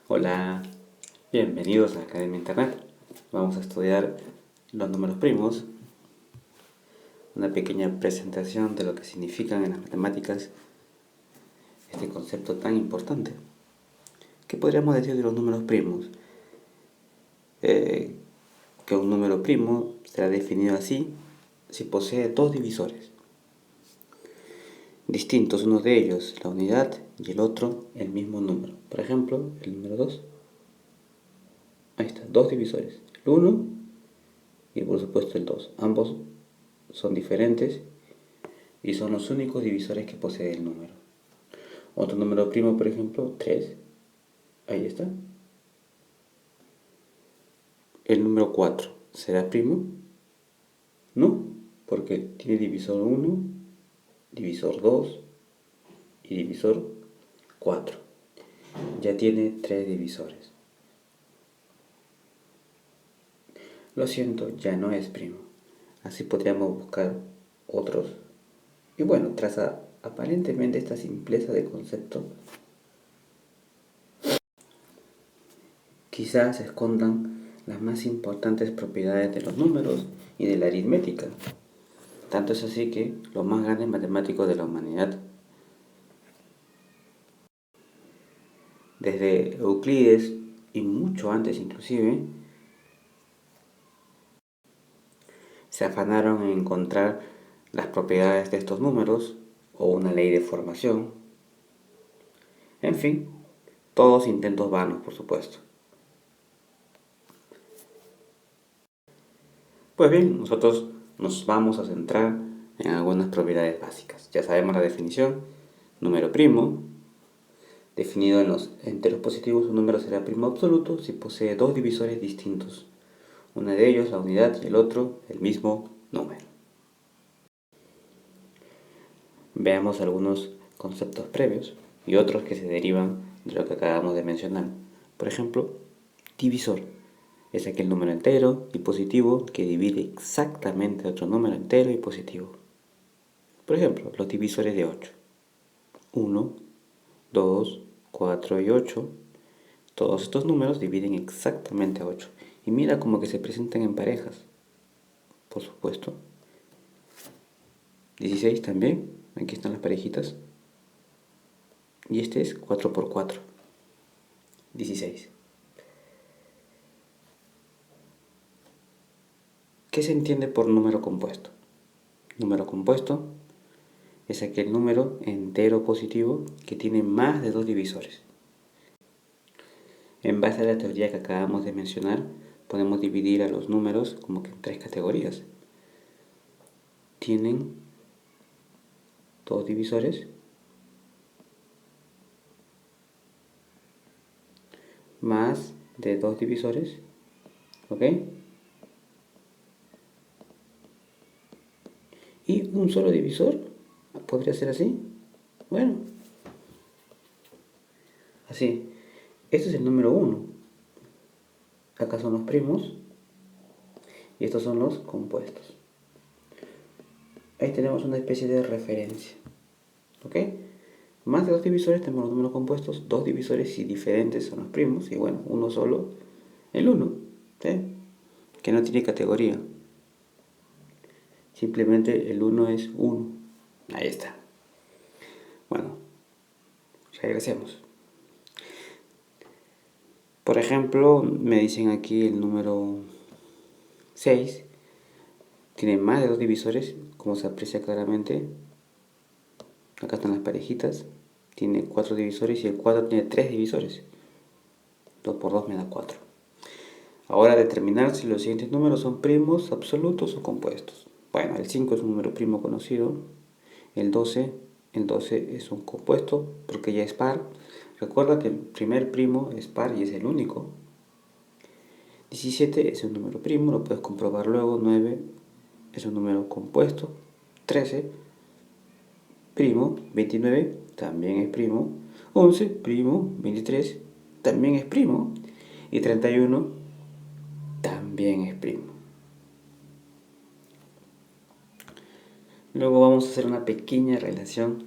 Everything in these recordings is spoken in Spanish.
Hola, bienvenidos a la Academia Internet. Vamos a estudiar los números primos, una pequeña presentación de lo que significan en las matemáticas este concepto tan importante. ¿Qué podríamos decir de los números primos? Que un número primo será definido así si posee dos divisores distintos, uno de ellos la unidad y el otro el mismo número. Por ejemplo, el número 2. Ahí está, dos divisores, el 1 y por supuesto el 2. Ambos son diferentes y son los únicos divisores que posee el número. Otro número primo, por ejemplo, 3. Ahí está. El número 4, ¿será primo? No, porque tiene divisor 1, divisor 2 y divisor 4. Ya tiene 3 divisores. Lo siento, ya no es primo. Así podríamos buscar otros. Y bueno, tras aparentemente esta simpleza de concepto, quizás se escondan las más importantes propiedades de los números y de la aritmética. Tanto es así que los más grandes matemáticos de la humanidad, desde Euclides y mucho antes inclusive, se afanaron en encontrar las propiedades de estos números o una ley de formación. En fin, todos intentos vanos, por supuesto. Pues bien, nosotros nos vamos a centrar en algunas propiedades básicas. Ya sabemos la definición. Número primo, definido en los enteros positivos, un número será primo absoluto si posee dos divisores distintos. Uno de ellos la unidad y el otro el mismo número. Veamos algunos conceptos previos y otros que se derivan de lo que acabamos de mencionar. Por ejemplo, divisor es aquel número entero y positivo que divide exactamente otro número entero y positivo. Por ejemplo, los divisores de 8. 1, 2, 4 y 8. Todos estos números dividen exactamente a 8. Y mira como que se presentan en parejas. Por supuesto. 16 también. Aquí están las parejitas. Y este es 4 por 4. 16. ¿Qué se entiende por número compuesto? Número compuesto es aquel número entero positivo que tiene más de dos divisores. En base a la teoría que acabamos de mencionar, podemos dividir a los números como que en tres categorías. Tienen dos divisores, más de dos divisores, ¿ok? Y un solo divisor, ¿podría ser así? Bueno, así. Este es el número 1. Acá son los primos y estos son los compuestos. Ahí tenemos una especie de referencia, ¿ok? Más de dos divisores tenemos los números compuestos, dos divisores y diferentes son los primos, y bueno, uno solo, el 1, ¿sí? Que no tiene categoría. Simplemente el 1 es 1. Ahí está. Bueno, regresemos. Por ejemplo, me dicen aquí el número 6 tiene más de dos divisores, como se aprecia claramente. Acá están las parejitas. Tiene 4 divisores y el 4 tiene 3 divisores. 2 por 2 me da 4. Ahora determinar si los siguientes números son primos, absolutos o compuestos. Bueno, el 5 es un número primo conocido. El 12 es un compuesto porque ya es par. Recuerda que el primer primo es par y es el único. 17 es un número primo, lo puedes comprobar luego. 9 es un número compuesto. 13, primo. 29 también es primo. 11, primo. 23 también es primo. Y 31 también es primo. Luego vamos a hacer una pequeña relación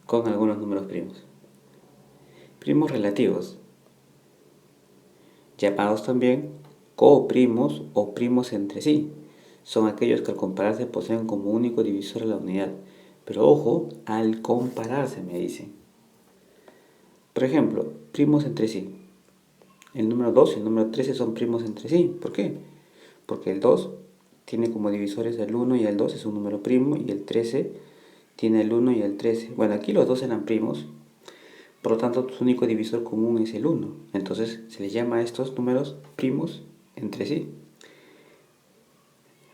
con algunos números primos. Primos relativos. llamados también coprimos o primos entre sí. Son aquellos que al compararse poseen como único divisor la unidad. Pero ojo, al compararse me dicen. Por ejemplo, primos entre sí. El número 2 y el número 13 son primos entre sí. ¿Por qué? Porque el 2 tiene como divisores el 1 y el 2, es un número primo, y el 13 tiene el 1 y el 13. Bueno, aquí los dos eran primos, por lo tanto su único divisor común es el 1. Entonces se les llama a estos números primos entre sí.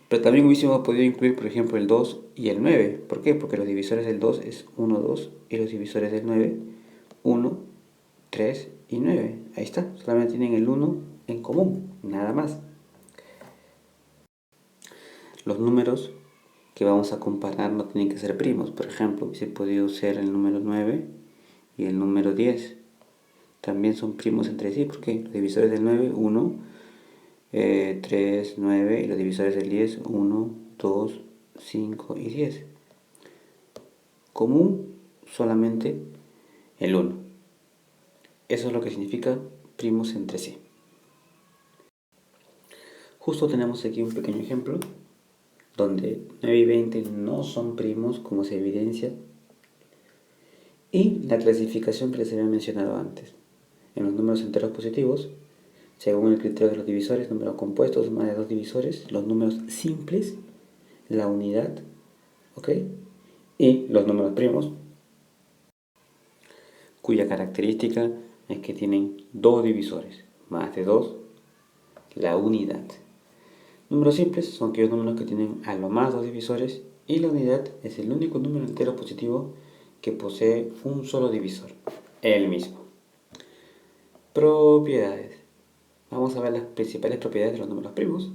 Pero también hubiésemos podido incluir, por ejemplo, el 2 y el 9. ¿Por qué? Porque los divisores del 2 es 1, 2, y los divisores del 9, 1, 3 y 9. Ahí está, solamente tienen el 1 en común, nada más. Los números que vamos a comparar no tienen que ser primos. Por ejemplo, hubiese podido ser el número 9 y el número 10. También son primos entre sí, porque los divisores del 9, 1, 3, 9, y los divisores del 10, 1, 2, 5 y 10. Común solamente el 1. Eso es lo que significa primos entre sí. Justo tenemos aquí un pequeño ejemplo donde 9 y 20 no son primos, como se evidencia, y la clasificación que les había mencionado antes. En los números enteros positivos, según el criterio de los divisores, números compuestos más de 2 divisores, los números simples, la unidad, ¿ok? Y los números primos, cuya característica es que tienen 2 divisores, más de 2, la unidad. Números simples son aquellos números que tienen a lo más 2 divisores, y la unidad es el único número entero positivo que posee un solo divisor, el mismo. Propiedades. Vamos a ver las principales propiedades de los números primos.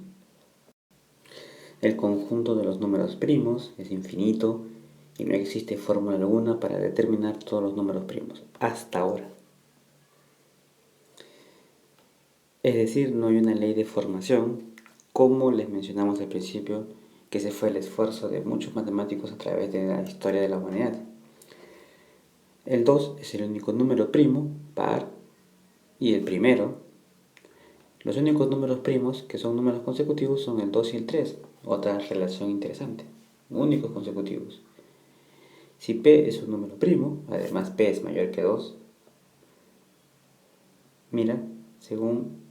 El conjunto de los números primos es infinito y no existe fórmula alguna para determinar todos los números primos, hasta ahora. Es decir, no hay una ley de formación, como les mencionamos al principio, que ese fue el esfuerzo de muchos matemáticos a través de la historia de la humanidad. El 2 es el único número primo, par, y el primero. Los únicos números primos que son números consecutivos son el 2 y el 3, otra relación interesante, únicos consecutivos. Si P es un número primo, además P es mayor que 2, mira, según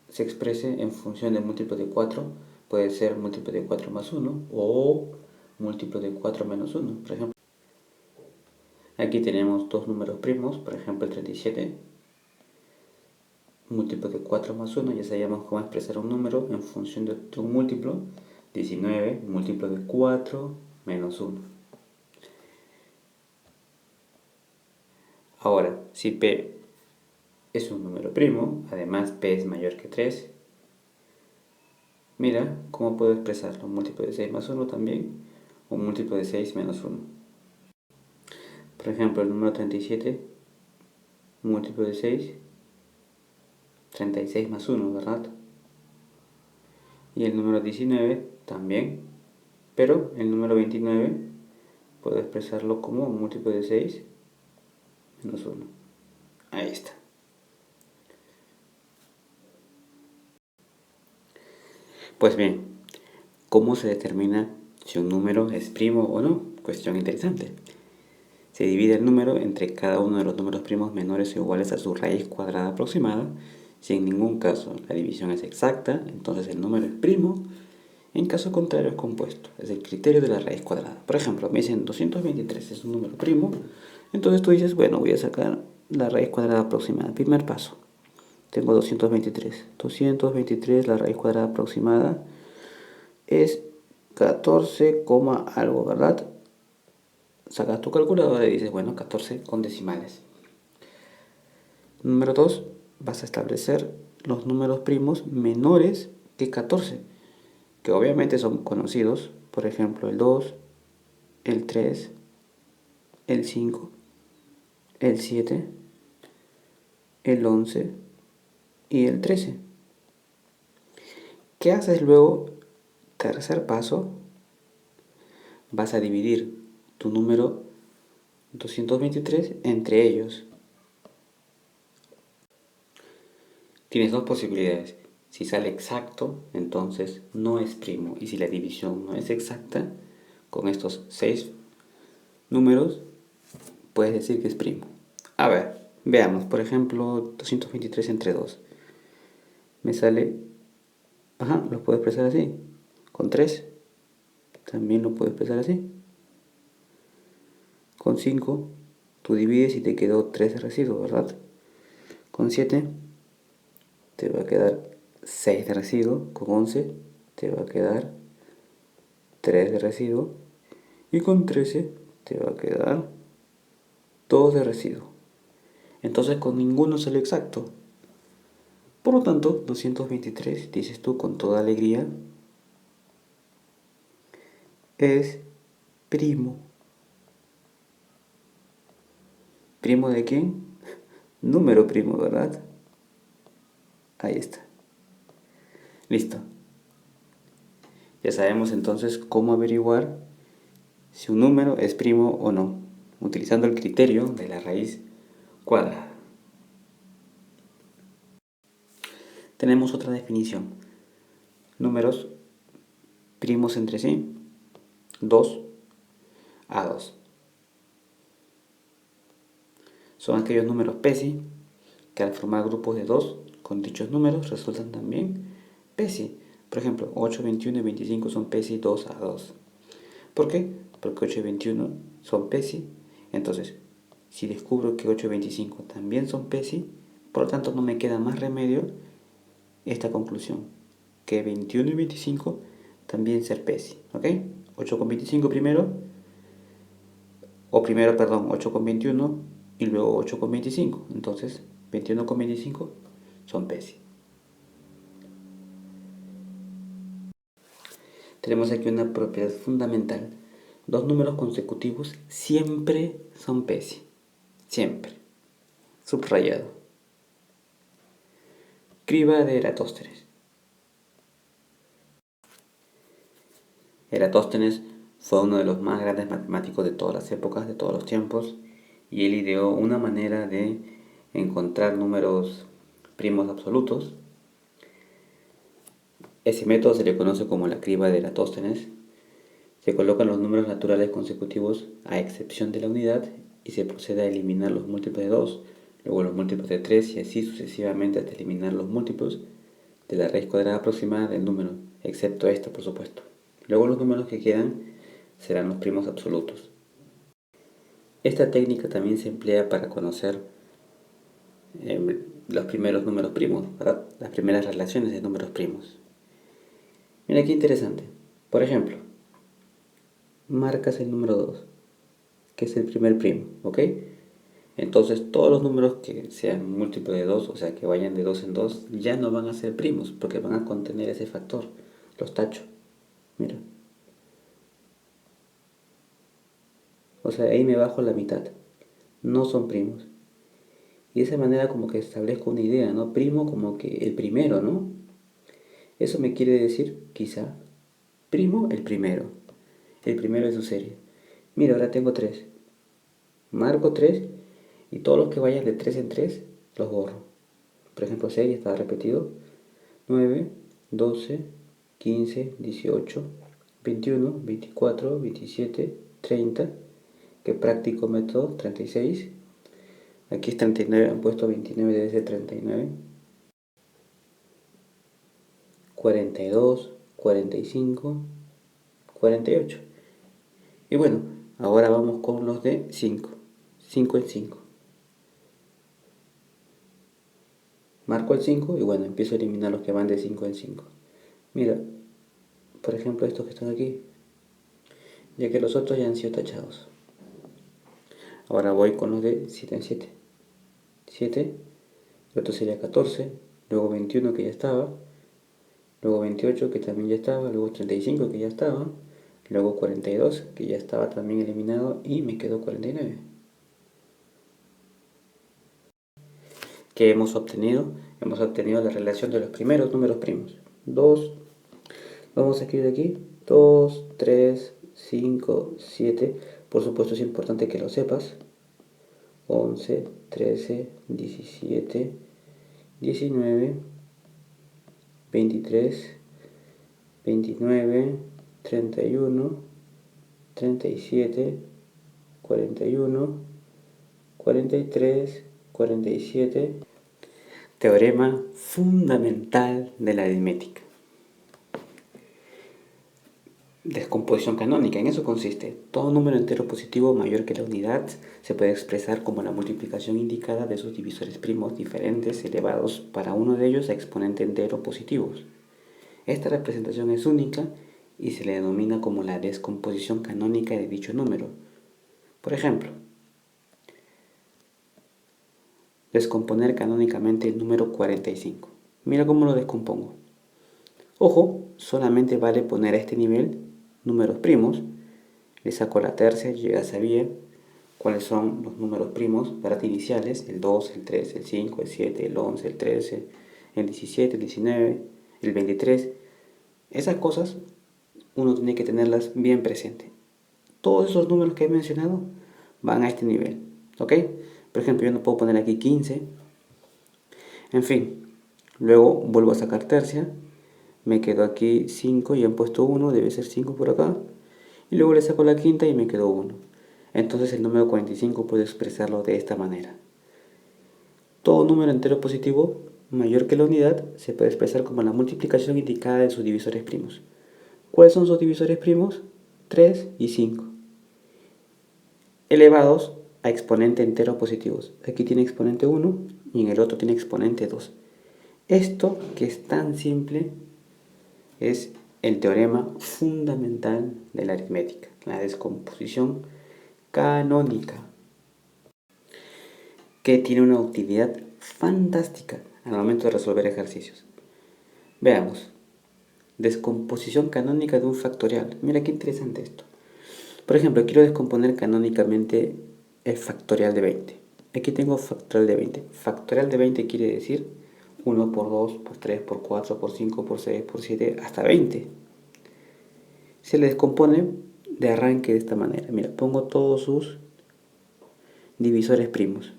se exprese en función del múltiplo de 4, puede ser múltiplo de 4 más 1 o múltiplo de 4 menos 1, por ejemplo. Aquí tenemos dos números primos, por ejemplo el 37, múltiplo de 4 más 1, ya sabíamos cómo expresar un número en función de un múltiplo, 19, múltiplo de 4 menos 1. Ahora, si P es un número primo, además P es mayor que 3, mira cómo puedo expresarlo, un múltiplo de 6 más 1 también, o un múltiplo de 6 menos 1. Por ejemplo, el número 37, múltiplo de 6, 36 más 1, ¿verdad? Y el número 19 también, pero el número 29 puedo expresarlo como un múltiplo de 6 menos 1. Ahí está. Pues bien, ¿cómo se determina si un número es primo o no? Cuestión interesante. Se divide el número entre cada uno de los números primos menores o iguales a su raíz cuadrada aproximada. Si en ningún caso la división es exacta, entonces el número es primo. En caso contrario es compuesto. Es el criterio de la raíz cuadrada. Por ejemplo, me dicen 223 es un número primo. Entonces tú dices, bueno, voy a sacar la raíz cuadrada aproximada. Primer paso. Tengo 223. 223, la raíz cuadrada aproximada es 14, algo, ¿verdad? Sacas tu calculadora y dices, bueno, 14 con decimales. Número 2, vas a establecer los números primos menores que 14, que obviamente son conocidos, por ejemplo, el 2, el 3, el 5, el 7, el 11 y el 13. ¿Qué haces luego? Tercer paso, vas a dividir tu número 223 entre ellos. Tienes dos posibilidades. Si sale exacto, entonces no es primo. Y si la división no es exacta, con estos 6 números, puedes decir que es primo. A ver, veamos. Por ejemplo, 223 entre 2. Me sale... Ajá, lo puedo expresar así. Con 3, también lo puedo expresar así. Con 5, tú divides y te quedó 3 de residuo, ¿verdad? Con 7, te va a quedar 6 de residuo. Con 11, te va a quedar 3 de residuo. Y con 13, te va a quedar 2 de residuo. Entonces con ninguno sale exacto. Por lo tanto, 223, dices tú con toda alegría, es primo. ¿Primo de quién? Número primo, ¿verdad? Ahí está. Listo. Ya sabemos entonces cómo averiguar si un número es primo o no, utilizando el criterio de la raíz cuadrada. Tenemos otra definición. Números primos entre sí, 2 a 2. Son aquellos números PESI que al formar grupos de 2 con dichos números resultan también PESI. Por ejemplo, 8, 21 y 25 son PESI 2 a 2. ¿Por qué? Porque 8 y 21 son PESI. Entonces, si descubro que 8 y 25 también son PESI, por lo tanto no me queda más remedio esta conclusión, que 21 y 25 también ser PESI. ¿Ok? 8 con 25 primero, o primero, perdón, 8 con 21 y luego 8 con 25. Entonces, 21 con 25 son PESI. Tenemos aquí una propiedad fundamental. Dos números consecutivos siempre son PESI. Siempre. Subrayado. Criba de Eratóstenes. Eratóstenes fue uno de los más grandes matemáticos de todas las épocas, de todos los tiempos, y él ideó una manera de encontrar números primos absolutos. Ese método se le conoce como la criba de Eratóstenes. Se colocan los números naturales consecutivos a excepción de la unidad y se procede a eliminar los múltiplos de 2, luego los múltiplos de 3 y así sucesivamente hasta eliminar los múltiplos de la raíz cuadrada aproximada del número, excepto esta, por supuesto. Luego los números que quedan serán los primos absolutos. Esta técnica también se emplea para conocer los primeros números primos, ¿verdad? Las primeras relaciones de números primos. Mira qué interesante. Por ejemplo, marcas el número 2, que es el primer primo, ¿ok? Entonces todos los números que sean múltiplos de 2, o sea que vayan de 2 en 2, ya no van a ser primos, porque van a contener ese factor. Los tacho. Mira. O sea, ahí me bajo la mitad. No son primos. Y de esa manera como que establezco una idea, ¿no? Primo como que el primero, ¿no? Eso me quiere decir, quizá, primo el primero de su serie. Mira, ahora tengo 3. Marco 3 y todos los que vayan de 3 en 3 los borro. Por ejemplo, 6 estaba repetido. 9, 12, 15, 18, 21, 24, 27, 30. Que práctico método, 36. Aquí es 39, han puesto 29, debe ser 39. 42, 45, 48. Y bueno, ahora vamos con los de 5. 5 en 5. Marco el 5 y bueno, empiezo a eliminar los que van de 5 en 5. Mira, por ejemplo estos que están aquí, ya que los otros ya han sido tachados. Ahora voy con los de 7 en 7. 7, el otro sería 14, luego 21 que ya estaba, luego 28 que también ya estaba, luego 35 que ya estaba, luego 42 que ya estaba también eliminado y me quedó 49. ¿Qué hemos obtenido? Hemos obtenido la relación de los primeros números primos. 2, vamos a escribir aquí, 2, 3, 5, 7. Por supuesto es importante que lo sepas. 11, 13, 17, 19, 23, 29, 31, 37, 41, 43, 47. Teorema fundamental de la aritmética. Descomposición canónica, en eso consiste. Todo número entero positivo mayor que la unidad se puede expresar como la multiplicación indicada de sus divisores primos diferentes elevados para uno de ellos a exponente entero positivos. Esta representación es única y se le denomina como la descomposición canónica de dicho número. Por ejemplo, descomponer canónicamente el número 45. Mira cómo lo descompongo. Ojo, solamente vale poner a este nivel números primos. Le saco la tercia, yo ya sabía cuáles son los números primos para iniciales, el 2, el 3, el 5, el 7, el 11, el 13, el 17, el 19, el 23. Esas cosas uno tiene que tenerlas bien presentes. Todos esos números que he mencionado van a este nivel, ¿ok? Por ejemplo, yo no puedo poner aquí 15. En fin, luego vuelvo a sacar tercia. Me quedo aquí 5 y han puesto 1, debe ser 5 por acá. Y luego le saco la quinta y me quedó 1. Entonces el número 45 puedo expresarlo de esta manera. Todo número entero positivo mayor que la unidad se puede expresar como la multiplicación indicada de sus divisores primos. ¿Cuáles son sus divisores primos? 3 y 5. Elevados a exponente entero positivos. Aquí tiene exponente 1 y en el otro tiene exponente 2. Esto, que es tan simple, es el teorema fundamental de la aritmética, la descomposición canónica, que tiene una utilidad fantástica al momento de resolver ejercicios. Veamos. Descomposición canónica de un factorial. Mira qué interesante esto. Por ejemplo, quiero descomponer canónicamente el factorial de 20. Aquí tengo factorial de 20. Factorial de 20 quiere decir 1 por 2, por 3, por 4, por 5, por 6, por 7, hasta 20. Se le descompone de arranque de esta manera. Mira, pongo todos sus divisores primos.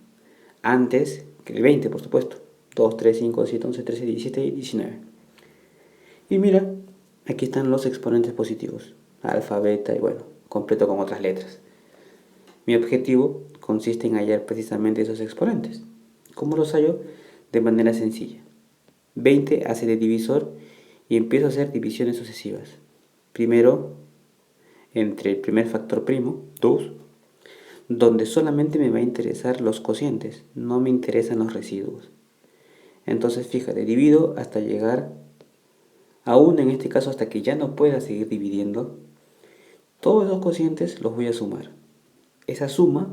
Antes que el 20, por supuesto. 2, 3, 5, 7, 11, 13, 17 y 19. Y mira, aquí están los exponentes positivos. Alfa, beta y bueno, completo con otras letras. Mi objetivo consiste en hallar precisamente esos exponentes. ¿Cómo los hallo? De manera sencilla. 20 hace de divisor y empiezo a hacer divisiones sucesivas. Primero, entre el primer factor primo, 2, donde solamente me va a interesar los cocientes, no me interesan los residuos. Entonces fíjate, divido hasta llegar a 1, en este caso hasta que ya no pueda seguir dividiendo. Todos los cocientes los voy a sumar. Esa suma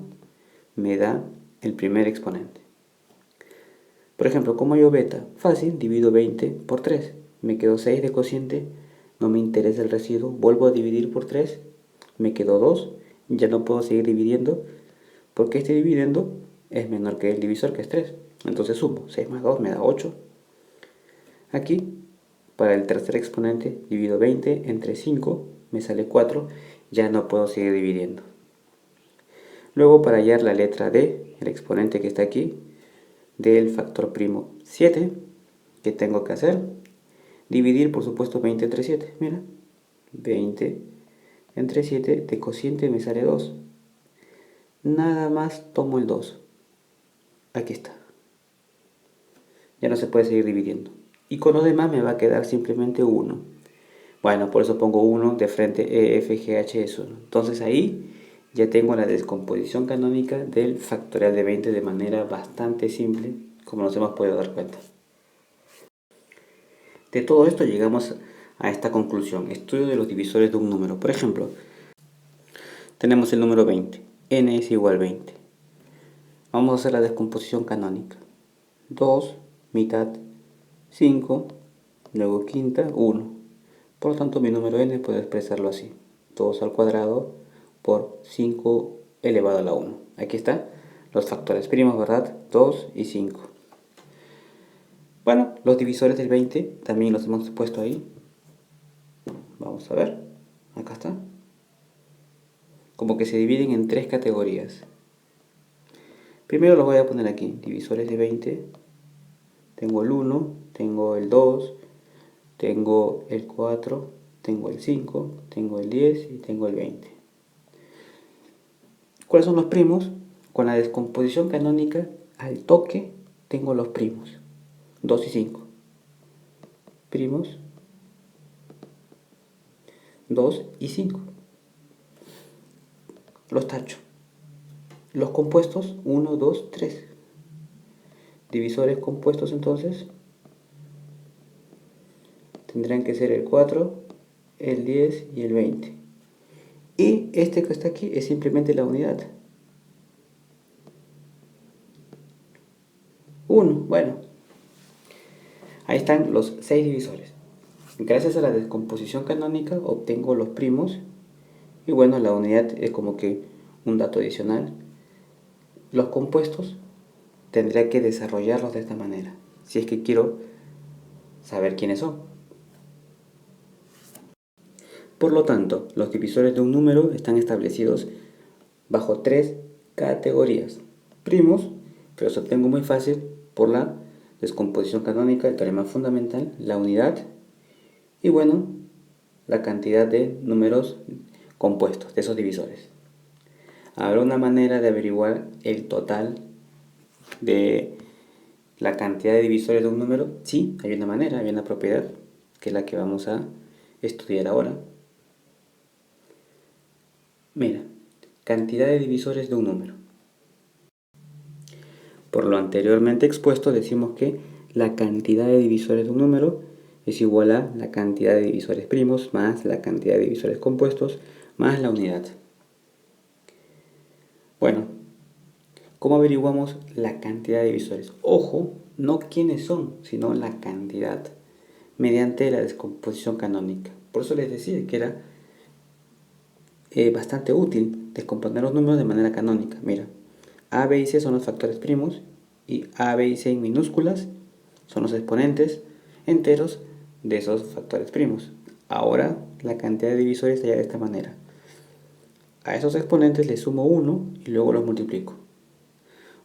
me da el primer exponente. Por ejemplo, ¿cómo hallo beta? Fácil, divido 20 por 3. Me quedó 6 de cociente, no me interesa el residuo. Vuelvo a dividir por 3, me quedó 2. Ya no puedo seguir dividiendo porque este dividendo es menor que el divisor, que es 3. Entonces sumo, 6 más 2 me da 8. Aquí, para el tercer exponente, divido 20 entre 5, me sale 4. Ya no puedo seguir dividiendo. Luego, para hallar la letra D, el exponente que está aquí, del factor primo 7, ¿qué tengo que hacer? Dividir, por supuesto, 20 entre 7. Mira, 20 entre 7, de cociente me sale 2. Nada más tomo el 2. Aquí está. Ya no se puede seguir dividiendo. Y con lo demás me va a quedar simplemente 1. Bueno, por eso pongo 1 de frente, E, F, G, H es 1. Entonces ahí ya tengo la descomposición canónica del factorial de 20 de manera bastante simple, como nos hemos podido dar cuenta. De todo esto llegamos a esta conclusión: estudio de los divisores de un número. Por ejemplo, tenemos el número 20, n es igual a 20. Vamos a hacer la descomposición canónica. 2, mitad, 5, luego quinta, 1. Por lo tanto, mi número n puedo expresarlo así: 2 al cuadrado por 5 elevado a la 1. Aquí están los factores primos, ¿verdad? 2 y 5. Bueno, los divisores del 20 también los hemos puesto ahí. Vamos a ver. Acá está. Como que se dividen en 3 categorías. Primero los voy a poner aquí. Divisores de 20. tengo el 1, tengo el 2, tengo el 4, tengo el 5, tengo el 10 y tengo el 20. ¿Cuáles son los primos? Con la descomposición canónica, al toque, tengo los primos. 2 y 5. Primos 2 y 5. Los tacho. Los compuestos 1, 2, 3. Divisores compuestos entonces tendrán que ser el 4, el 10 y el 20. Y este que está aquí es simplemente la unidad. 1. Bueno, ahí están los 6 divisores. Gracias a la descomposición canónica obtengo los primos. Y bueno, la unidad es como que un dato adicional. Los compuestos tendré que desarrollarlos de esta manera, si es que quiero saber quiénes son. Por lo tanto, los divisores de un número están establecidos bajo 3 categorías. Primos, pero eso tengo muy fácil por la descomposición canónica, el teorema fundamental, la unidad y bueno, la cantidad de números compuestos de esos divisores. ¿Habrá una manera de averiguar el total de la cantidad de divisores de un número? Sí, hay una manera, hay una propiedad, que es la que vamos a estudiar ahora. Mira, cantidad de divisores de un número. Por lo anteriormente expuesto, decimos que la cantidad de divisores de un número es igual a la cantidad de divisores primos más la cantidad de divisores compuestos más la unidad. Bueno, ¿cómo averiguamos la cantidad de divisores? Ojo, no quiénes son, sino la cantidad, mediante la descomposición canónica. Por eso les decía que era bastante útil descomponer los números de manera canónica. Mira, A, B y C son los factores primos y A, B y C en minúsculas son los exponentes enteros de esos factores primos. Ahora la cantidad de divisores está ya de esta manera. A esos exponentes les sumo 1 y luego los multiplico.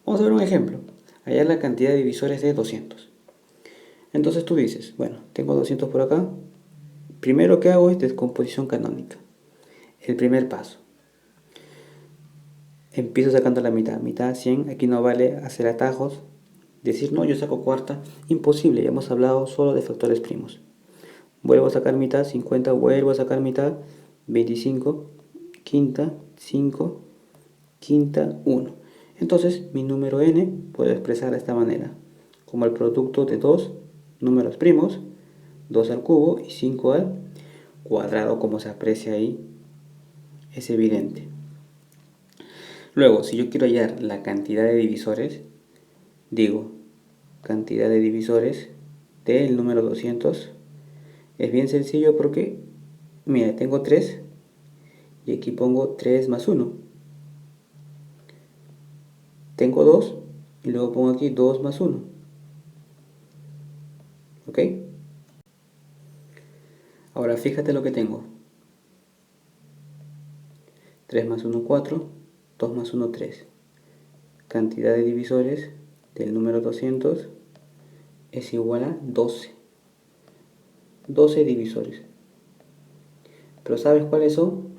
Vamos a ver un ejemplo. Hallar la cantidad de divisores de 200. Entonces tú dices, bueno, tengo 200 por acá. Primero que hago es descomposición canónica. El primer paso. Empiezo sacando la mitad 100. Aquí no vale hacer atajos. Decir, no, yo saco cuarta. Imposible, ya hemos hablado solo de factores primos. Vuelvo a sacar mitad, 50. Vuelvo a sacar mitad, 25. Quinta, 5. Quinta, 1. Entonces, mi número n puedo expresar de esta manera. Como el producto de dos números primos, 2 al cubo y 5 al cuadrado, como se aprecia ahí, es evidente. Luego, si yo quiero hallar la cantidad de divisores, digo, cantidad de divisores del número 200. Es bien sencillo porque, mira, tengo 3 y aquí pongo 3 más 1. Tengo 2 y luego pongo aquí 2 más 1. ¿Ok? Ahora fíjate lo que tengo. 3 más 1, 4. 2 más 1, 3. Cantidad de divisores del número 200 es igual a 12. 12 divisores. ¿Pero sabes cuáles son?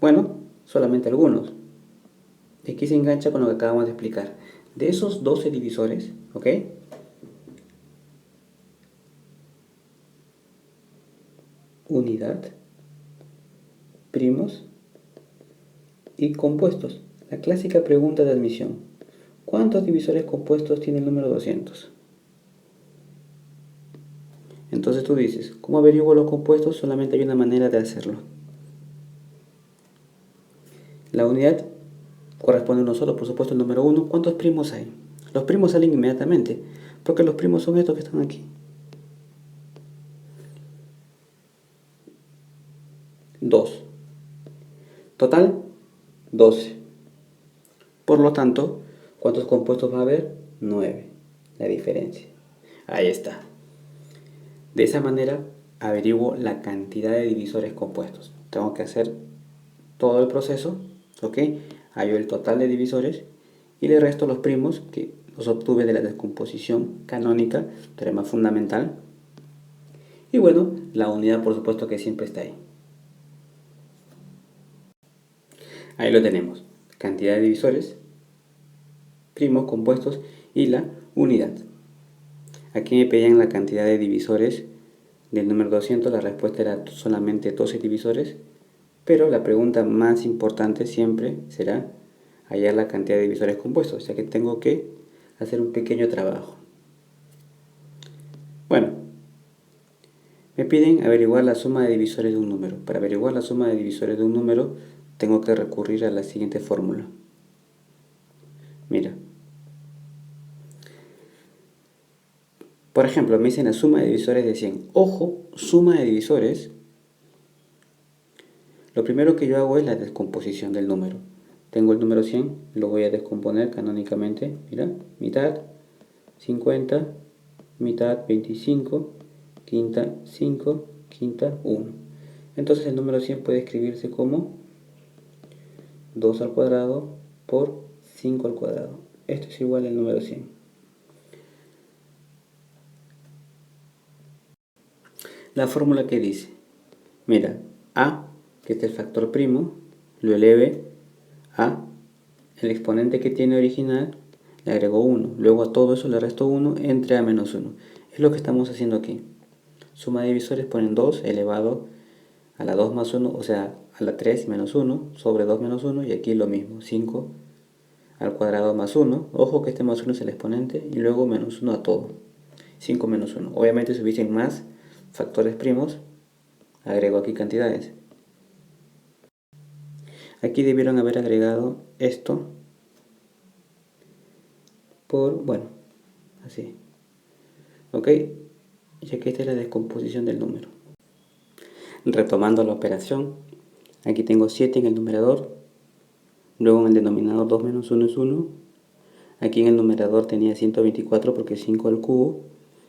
Bueno, solamente algunos. Y aquí se engancha con lo que acabamos de explicar. De esos 12 divisores, ¿ok? Unidad, primos y compuestos. La clásica pregunta de admisión. ¿Cuántos divisores compuestos tiene el número 200? Entonces tú dices, ¿cómo averiguo los compuestos? Solamente hay una manera de hacerlo. La unidad corresponde a uno solo, por supuesto el número 1. ¿Cuántos primos hay? Los primos salen inmediatamente, porque los primos son estos que están aquí. 2. Total, 12. Por lo tanto, ¿cuántos compuestos va a haber? 9. La diferencia. Ahí está. De esa manera averiguo la cantidad de divisores compuestos. Tengo que hacer todo el proceso, ¿ok? Hallo el total de divisores y le resto los primos, que los obtuve de la descomposición canónica, teorema fundamental. Y bueno, la unidad por supuesto que siempre está ahí. Ahí lo tenemos, cantidad de divisores, primos, compuestos y la unidad. Aquí me pedían la cantidad de divisores del número 200, la respuesta era solamente 12 divisores, pero la pregunta más importante siempre será hallar la cantidad de divisores compuestos, ya que tengo que hacer un pequeño trabajo. Bueno, me piden averiguar la suma de divisores de un número. Para averiguar la suma de divisores de un número, tengo que recurrir a la siguiente fórmula. Mira. Por ejemplo, me dicen la suma de divisores de 100. Ojo, suma de divisores. Lo primero que yo hago es la descomposición del número. Tengo el número 100, lo voy a descomponer canónicamente. Mira, mitad 50, mitad 25, quinta 5, quinta 1. Entonces el número 100 puede escribirse como 2 al cuadrado por 5 al cuadrado. Esto es igual al número 100. La fórmula que dice, mira, a, que es el factor primo, lo eleve a el exponente que tiene original, le agrego 1. Luego a todo eso le resto 1 entre a menos 1. Es lo que estamos haciendo aquí. Suma de divisores ponen 2 elevado a la 2 más 1, o sea, a la 3 menos 1, sobre 2 menos 1, y aquí lo mismo, 5 al cuadrado más 1. Ojo que este más 1 es el exponente, y luego menos 1 a todo. 5 menos 1. Obviamente si hubiesen más factores primos, agrego aquí cantidades. Aquí debieron haber agregado esto por, bueno, así. ¿Ok? Ya que esta es la descomposición del número. Retomando la operación, aquí tengo 7 en el numerador, luego en el denominador 2 menos 1 es 1. Aquí en el numerador tenía 124 porque 5 al cubo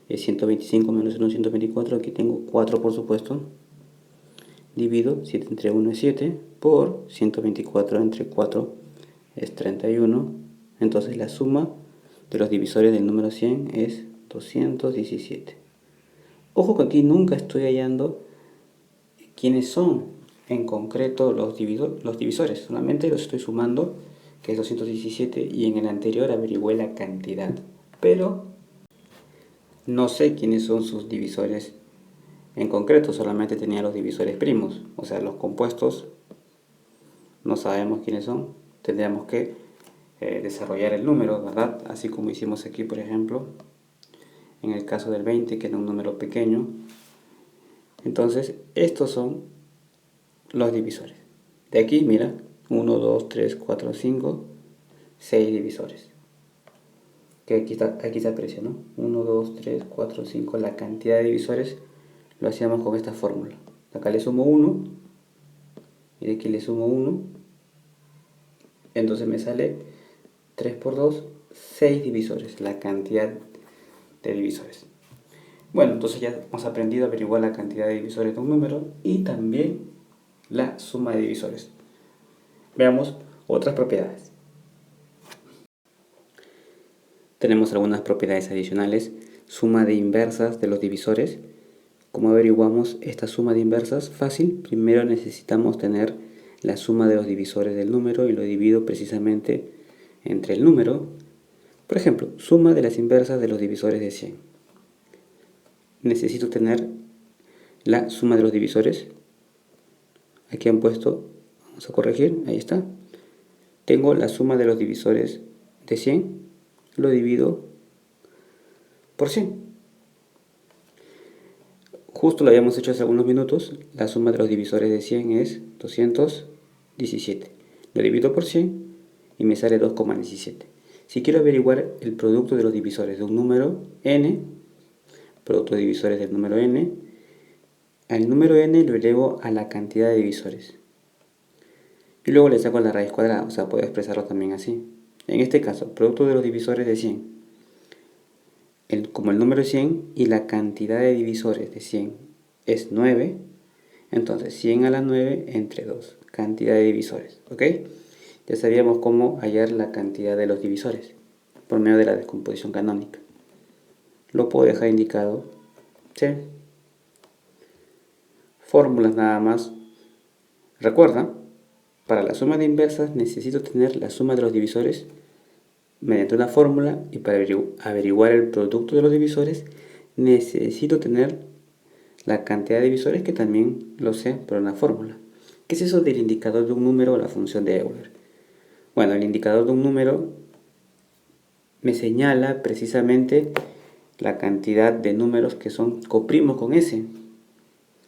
es 125 menos 1 es 124. Aquí tengo 4 por supuesto. Divido 7 entre 1 es 7 por 124 entre 4 es 31. Entonces la suma de los divisores del número 100 es 217. Ojo que aquí nunca estoy hallando quiénes son en concreto los divisores. Solamente los estoy sumando, que es 217, y en el anterior averigüé la cantidad. Pero no sé quiénes son sus divisores en concreto, solamente tenía los divisores primos, o sea, los compuestos no sabemos quiénes son. Tendríamos que desarrollar el número, ¿verdad? Así como hicimos aquí, por ejemplo, en el caso del 20, que era un número pequeño. Entonces, estos son los divisores. De aquí, mira, 1, 2, 3, 4, 5, 6 divisores. Que aquí se aprecia, ¿no? 1, 2, 3, 4, 5. La cantidad de divisores lo hacíamos con esta fórmula. Acá le sumo 1 y de aquí le sumo 1. Entonces me sale 3 por 2, 6 divisores, la cantidad de divisores. Bueno, entonces ya hemos aprendido a averiguar la cantidad de divisores de un número y también la suma de divisores. Veamos otras propiedades. Tenemos algunas propiedades adicionales. Suma de inversas de los divisores. ¿Cómo averiguamos esta suma de inversas? Fácil. Primero necesitamos tener la suma de los divisores del número y lo divido precisamente entre el número. Por ejemplo, suma de las inversas de los divisores de 100. Necesito tener la suma de los divisores. Aquí han puesto, vamos a corregir, ahí está. Tengo la suma de los divisores de 100, lo divido por 100. Justo lo habíamos hecho hace algunos minutos, la suma de los divisores de 100 es 217. Lo divido por 100 y me sale 2,17. Si quiero averiguar el producto de los divisores de un número n, producto de divisores del número n, al número n lo elevo a la cantidad de divisores. Y luego le saco la raíz cuadrada, o sea, puedo expresarlo también así. En este caso, producto de los divisores de 100. Como el número es 100 y la cantidad de divisores de 100 es 9, entonces 100 a la 9 entre 2, cantidad de divisores, ¿ok? Ya sabíamos cómo hallar la cantidad de los divisores. por medio de la descomposición canónica. Lo puedo dejar indicado. ¿Sí? Fórmulas nada más. Recuerda, para la suma de inversas necesito tener la suma de los divisores mediante una fórmula, y para averiguar el producto de los divisores necesito tener la cantidad de divisores, que también lo sé por una fórmula. ¿Qué es eso del indicador de un número o la función de Euler? Bueno, el indicador de un número me señala precisamente la cantidad de números que son coprimos con ese,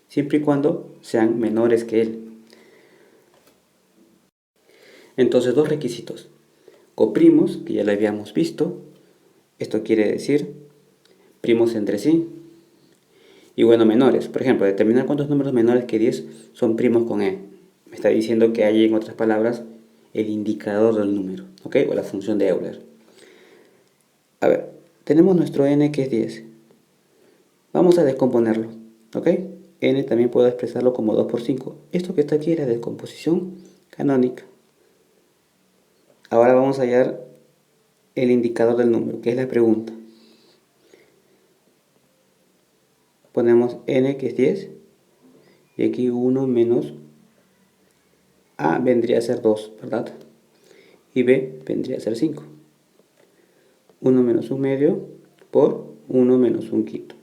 siempre y cuando sean menores que él. Entonces, dos requisitos. Coprimos, que ya lo habíamos visto. Esto quiere decir primos entre sí. Y bueno, menores. Por ejemplo, determinar cuántos números menores que 10 son primos con e. Me está diciendo que hay, en otras palabras, el indicador del número, ¿ok? O la función de Euler. A ver, tenemos nuestro n, que es 10. Vamos a descomponerlo, ¿ok? N también puedo expresarlo como 2 por 5. Esto que está aquí es la descomposición canónica. Ahora vamos a hallar el indicador del número, que es la pregunta. Ponemos n, que es 10, y aquí 1 menos a vendría a ser 2, ¿verdad? Y b vendría a ser 5. 1 menos 1 medio por 1 menos 1 quinto,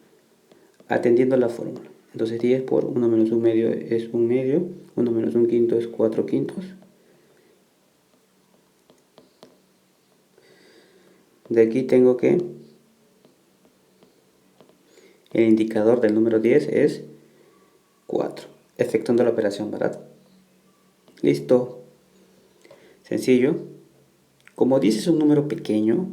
atendiendo a la fórmula. Entonces 10 por 1 menos 1 medio es 1 medio, 1 menos 1 quinto es 4 quintos. De aquí tengo que el indicador del número 10 es 4, efectuando la operación, ¿verdad? Listo. Sencillo. Como 10 es un número pequeño,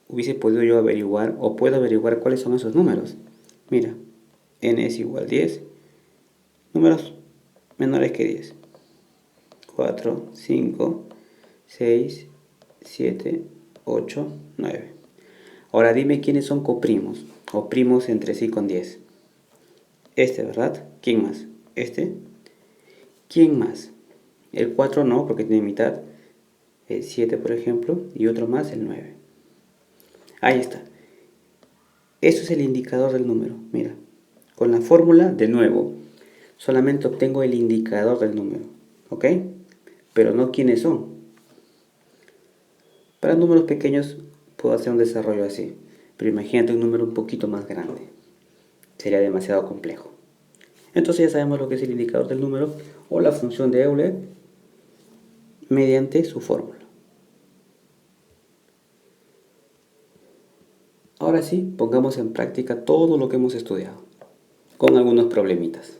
hubiese podido yo averiguar, o puedo averiguar cuáles son esos números. Mira, n es igual a 10, números menores que 10. 4, 5, 6, 7, 8, 9. Ahora dime quiénes son coprimos, o primos entre sí con 10. Este, ¿verdad? ¿Quién más? Este. ¿Quién más? El 4 no, porque tiene mitad. El 7, por ejemplo, y otro más, el 9. Ahí está. Eso es el indicador del número. Mira, con la fórmula, de nuevo, solamente obtengo el indicador del número, ¿ok? Pero no quiénes son. Para números pequeños puedo hacer un desarrollo así, pero imagínate un número un poquito más grande. Sería demasiado complejo. Entonces ya sabemos lo que es el indicador del número o la función de Euler mediante su fórmula. Ahora sí, pongamos en práctica todo lo que hemos estudiado, con algunos problemitas.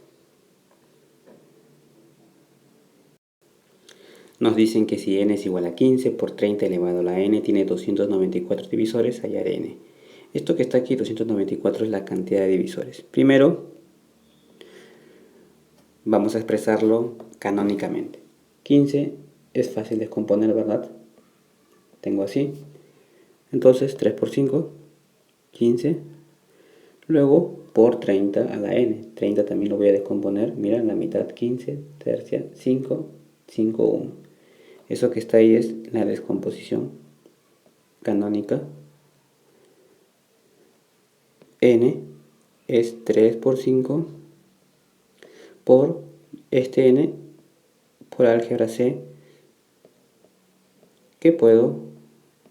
Nos dicen que si n es igual a 15 por 30 elevado a la n tiene 294 divisores, hallar n. Esto que está aquí, 294, es la cantidad de divisores. Primero, vamos a expresarlo canónicamente. 15 es fácil de descomponer, ¿verdad? Tengo así. Entonces, 3 por 5, 15. Luego, por 30 a la n. 30 también lo voy a descomponer. Mira, la mitad, 15, tercia, 5, 5, 1. Eso que está ahí es la descomposición canónica. N es 3 por 5 por este n por álgebra C, que puedo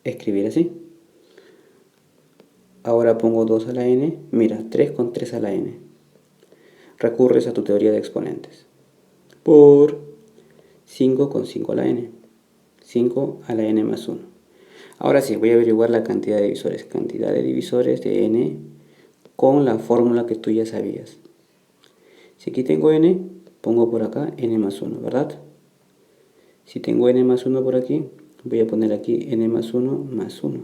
escribir así. Ahora pongo 2 a la n. Mira, 3 con 3 a la n. Recurres a tu teoría de exponentes. Por 5 con 5 a la n. 5 a la n más 1. Ahora sí, voy a averiguar la cantidad de divisores. Cantidad de divisores de n con la fórmula que tú ya sabías. Si aquí tengo n, pongo por acá n más 1, ¿verdad? Si tengo n más 1 por aquí, voy a poner aquí n más 1 más 1.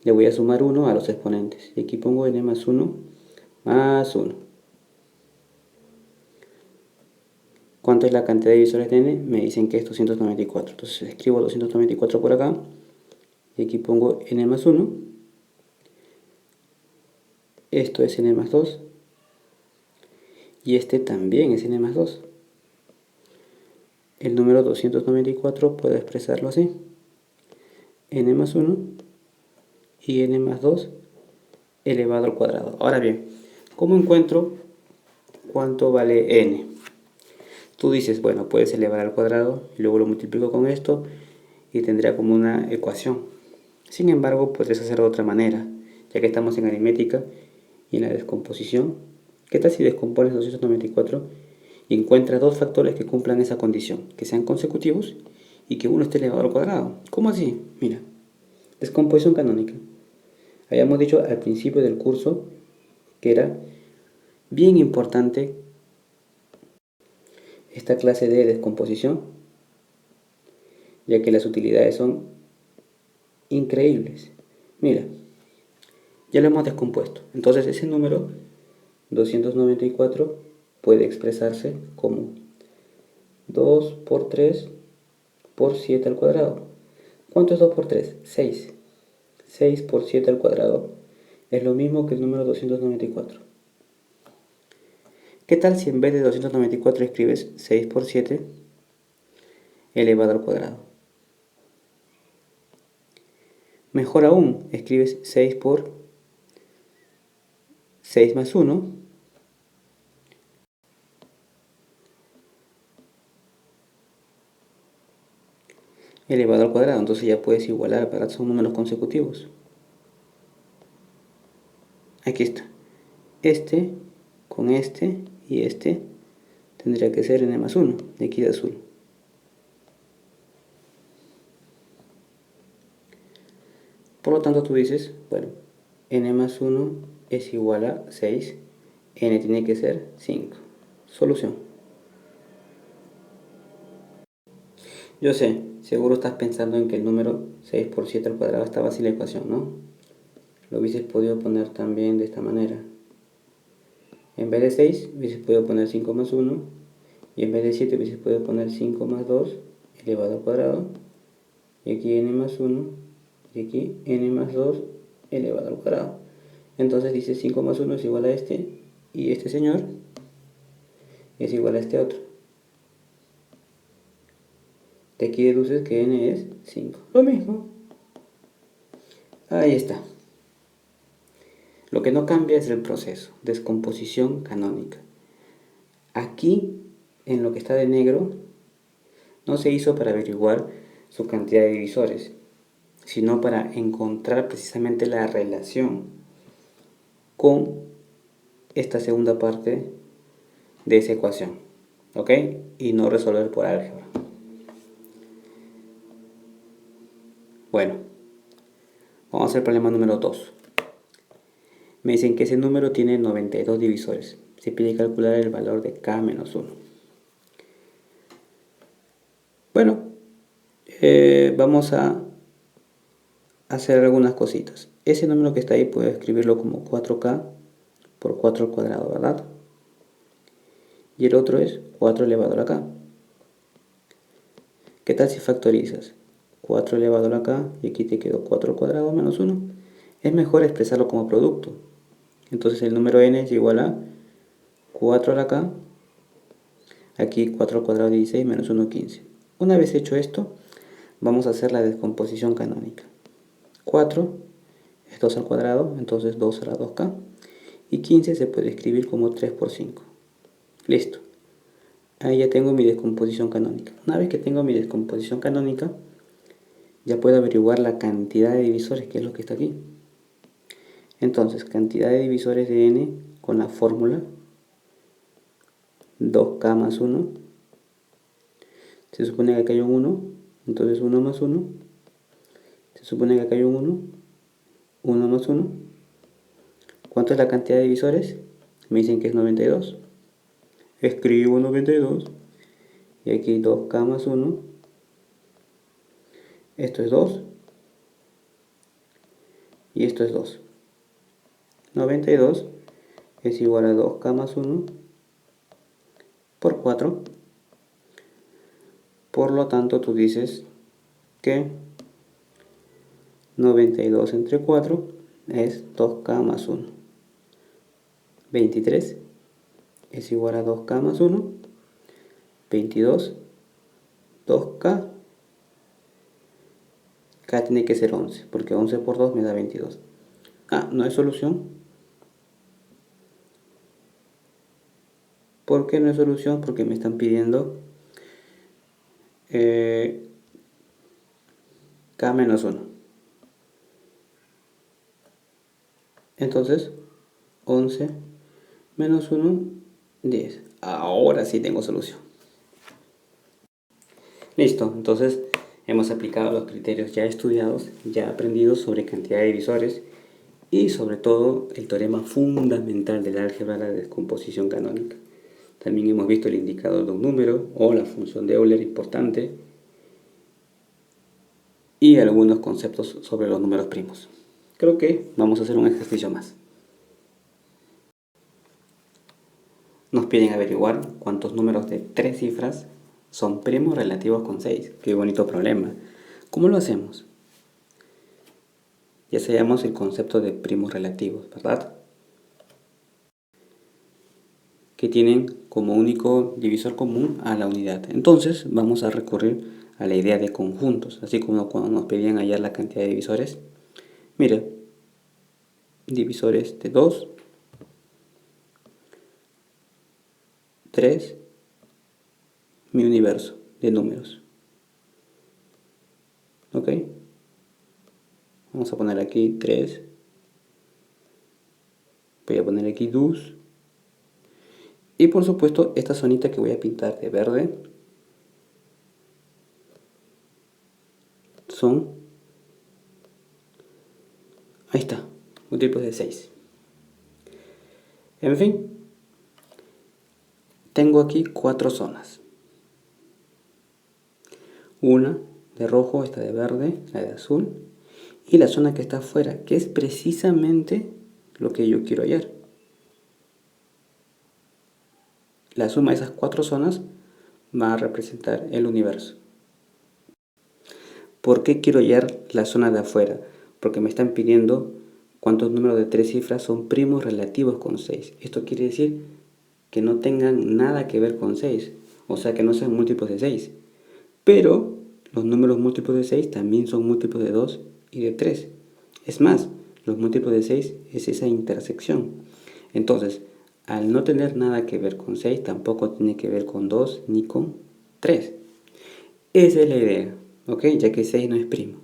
Le voy a sumar 1 a los exponentes. Y aquí pongo n más 1 más 1. ¿Cuánto es la cantidad de divisores de n? Me dicen que es 294. Entonces escribo 294 por acá. Y aquí pongo n más 1. Esto es n más 2. Y este también es n más 2. El número 294 puedo expresarlo así. n más 1 y n más 2 elevado al cuadrado. Ahora bien, ¿cómo encuentro cuánto vale n? Tú dices, bueno, puedes elevar al cuadrado y luego lo multiplico con esto y tendría como una ecuación. Sin embargo, puedes hacerlo de otra manera, ya que estamos en aritmética y en la descomposición. ¿Qué tal si descompones 294 y encuentras dos factores que cumplan esa condición, que sean consecutivos y que uno esté elevado al cuadrado? ¿Cómo así? Mira, descomposición canónica. Habíamos dicho al principio del curso que era bien importante esta clase de descomposición, ya que las utilidades son increíbles. Mira, ya lo hemos descompuesto. Entonces ese número 294 puede expresarse como 2 por 3 por 7 al cuadrado. ¿Cuánto es 2 por 3? 6. 6 por 7 al cuadrado es lo mismo que el número 294. ¿Qué tal si en vez de 294 escribes 6 por 7 elevado al cuadrado? Mejor aún, escribes 6 por 6 más 1 elevado al cuadrado. Entonces ya puedes igualar, ¿verdad? Son números consecutivos. Aquí está. Este con este y este tendría que ser n más 1, de aquí de azul. Por lo tanto tú dices, bueno, n más 1 es igual a 6, n tiene que ser 5. Solución. Yo sé, seguro estás pensando en que el número 6 por 7 al cuadrado está fácil la ecuación, ¿no? Lo hubieses podido poner también de esta manera. En vez de 6, hubieses podido poner 5 más 1, y en vez de 7 hubieses podido poner 5 más 2 elevado al cuadrado, y aquí n más 1, y aquí n más 2 elevado al cuadrado. Entonces dice 5 más 1 es igual a este, y este señor es igual a este otro. De aquí deduces que n es 5. Lo mismo. Ahí está. Lo que no cambia es el proceso, descomposición canónica. Aquí, en lo que está de negro, no se hizo para averiguar su cantidad de divisores, sino para encontrar precisamente la relación con esta segunda parte de esa ecuación, ¿ok? Y no resolver por álgebra. Bueno, vamos a hacer el problema número 2. Me dicen que ese número tiene 92 divisores. Se pide calcular el valor de k menos 1. Bueno, vamos a hacer algunas cositas. Ese número que está ahí puedo escribirlo como 4k por 4 al cuadrado, ¿verdad? Y el otro es 4 elevado a la k. ¿Qué tal si factorizas? 4 elevado a la k y aquí te quedó 4 al cuadrado menos 1. Es mejor expresarlo como producto. Entonces el número n es igual a 4 a la k, aquí 4 al cuadrado 16 menos 1 15. Una vez hecho esto, vamos a hacer la descomposición canónica. 4 es 2 al cuadrado, entonces 2 a la 2k. Y 15 se puede escribir como 3 por 5. Listo. Ahí ya tengo mi descomposición canónica. Una vez que tengo mi descomposición canónica, ya puedo averiguar la cantidad de divisores, que es lo que está aquí. Entonces, cantidad de divisores de n con la fórmula 2k más 1. Se supone que acá hay un 1, entonces 1 más 1. Se supone que acá hay un 1, 1 más 1. ¿Cuánto es la cantidad de divisores? Me dicen que es 92. Escribo 92. Y aquí 2k más 1. Esto es 2. Y esto es 2. 92 es igual a 2k más 1 por 4. Por lo tanto, tú dices que 92 entre 4 es 2k más 1. 23 es igual a 2k más 1. 22, 2k. Acá tiene que ser 11, porque 11 por 2 me da 22. Ah, no es solución. ¿Por qué no es solución? Porque me están pidiendo K menos 1. Entonces, 11 menos 1, 10. Ahora sí tengo solución. Listo, entonces hemos aplicado los criterios ya estudiados, ya aprendidos sobre cantidad de divisores y sobre todo el teorema fundamental del álgebra de la descomposición canónica. También hemos visto el indicador de un número o la función de Euler importante y algunos conceptos sobre los números primos. Creo que vamos a hacer un ejercicio más. Nos piden averiguar cuántos números de 3 cifras son primos relativos con 6. Qué bonito problema. ¿Cómo lo hacemos? Ya sabemos el concepto de primos relativos, ¿verdad? Que tienen como único divisor común a la unidad. Entonces vamos a recurrir a la idea de conjuntos, así como cuando nos pedían hallar la cantidad de divisores. Mira, divisores de 2, 3, mi universo de números. ¿Ok? Vamos a poner aquí 3. Voy a poner aquí 2. Y por supuesto, esta zonita que voy a pintar de verde son, ahí está, múltiplos de 6. En fin, tengo aquí 4 zonas. Una de rojo, esta de verde, la de azul, y la zona que está afuera, que es precisamente lo que yo quiero hallar. La suma de esas 4 zonas va a representar el universo. ¿Por qué quiero hallar la zona de afuera? Porque me están pidiendo cuántos números de 3 cifras son primos relativos con 6. Esto quiere decir que no tengan nada que ver con 6, o sea que no sean múltiplos de 6. Pero los números múltiplos de 6 también son múltiplos de 2 y de 3. Es más, los múltiplos de 6 es esa intersección. Entonces, al no tener nada que ver con 6, tampoco tiene que ver con 2 ni con 3. Esa es la idea, ¿ok? Ya que 6 no es primo.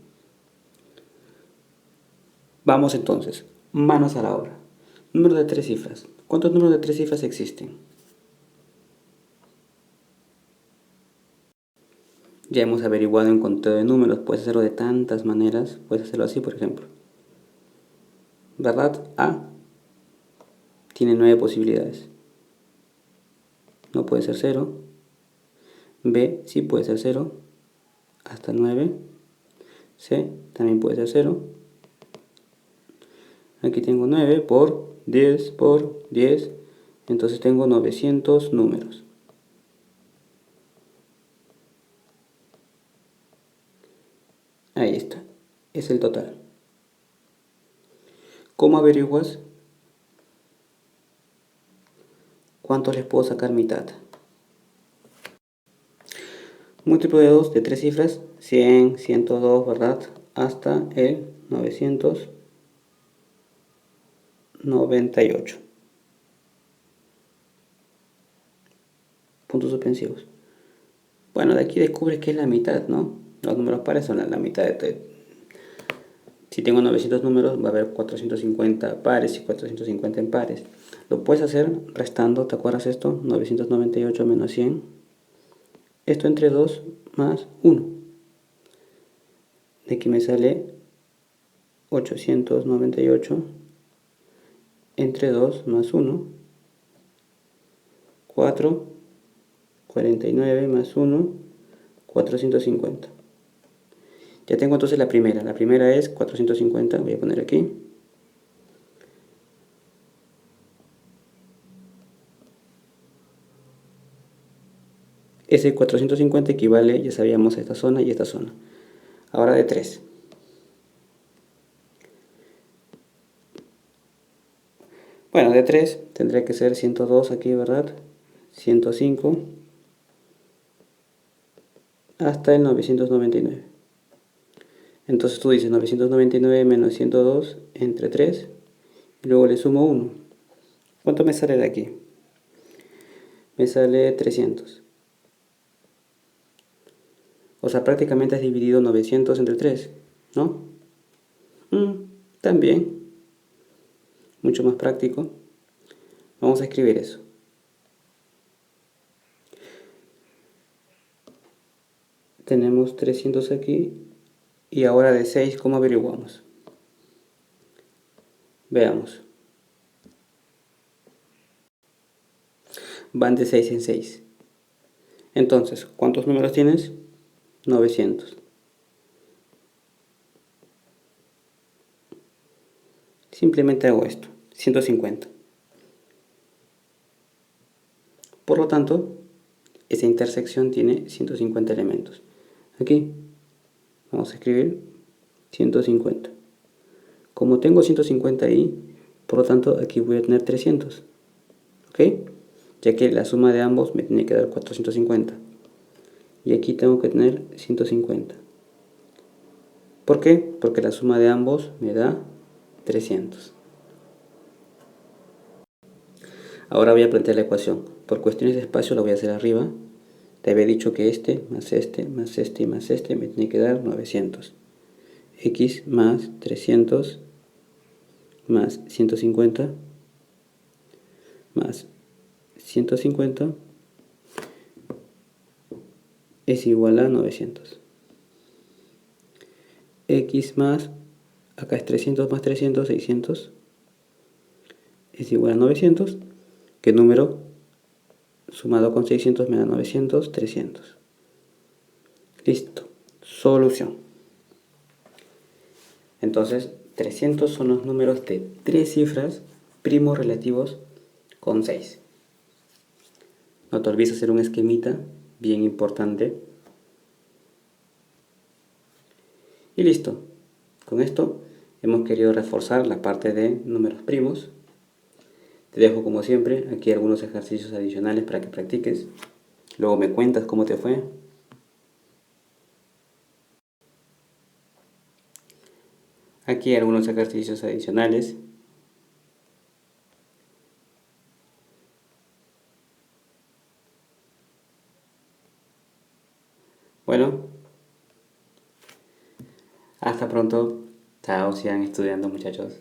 Vamos entonces, manos a la obra. Número de 3 cifras. ¿Cuántos números de 3 cifras existen? Ya hemos averiguado un conteo de números. Puedes hacerlo de tantas maneras. Puedes hacerlo así, por ejemplo. ¿Verdad? A tiene 9 posibilidades. No puede ser 0. B sí puede ser 0. Hasta 9. C también puede ser 0. Aquí tengo 9 por 10 por 10. Entonces tengo 900 números. Ahí está. Es el total. ¿Cómo averiguas cuántos les puedo sacar mitad? Múltiplo de 2 de 3 cifras, 100, 102, ¿verdad? Hasta el 998. Puntos suspensivos. Bueno, de aquí descubres que es la mitad, ¿no? Los números pares son la mitad de... Si tengo 900 números, va a haber 450 pares y 450 impares. Lo puedes hacer restando, ¿te acuerdas esto? 998 menos 100. Esto entre 2 más 1. De aquí me sale 898 entre 2 más 1. 4, 49 más 1, 450. Ya tengo entonces la primera. La primera es 450. Voy a poner aquí. Ese 450 equivale, ya sabíamos, a esta zona y esta zona. Ahora de 3. Bueno, de 3 tendría que ser 102 aquí, ¿verdad? 105 hasta el 999. Entonces tú dices 999 menos 102 entre 3 y luego le sumo 1. ¿Cuánto me sale de aquí? Me sale 300. O sea, prácticamente has dividido 900 entre 3, ¿no? También, mucho más práctico. Vamos a escribir eso. Tenemos 300 aquí. Y ahora de 6, ¿cómo averiguamos? Veamos. Van de 6 en 6. Entonces, ¿cuántos números tienes? 900. Simplemente hago esto, 150. Por lo tanto, esa intersección tiene 150 elementos. Aquí vamos a escribir 150. Como tengo 150 ahí, por lo tanto aquí voy a tener 300. ¿Ok? Ya que la suma de ambos me tiene que dar 450. Y aquí tengo que tener 150. ¿Por qué? Porque la suma de ambos me da 300. Ahora voy a plantear la ecuación. Por cuestiones de espacio la voy a hacer arriba. Te había dicho que este, más este, más este y más este me tiene que dar 900. X más 300 más 150 más 150 es igual a 900. X más, acá es 300 más 300, 600, es igual a 900, que número sumado con 600 me da 900, 300. Listo, solución. Entonces, 300 son los números de 3 cifras primos relativos con 6. No te olvides hacer un esquemita bien importante. Y listo. Con esto hemos querido reforzar la parte de números primos. Te dejo como siempre aquí algunos ejercicios adicionales para que practiques. Luego me cuentas cómo te fue. Aquí algunos ejercicios adicionales. Bueno, hasta pronto. Chao, sigan estudiando, muchachos.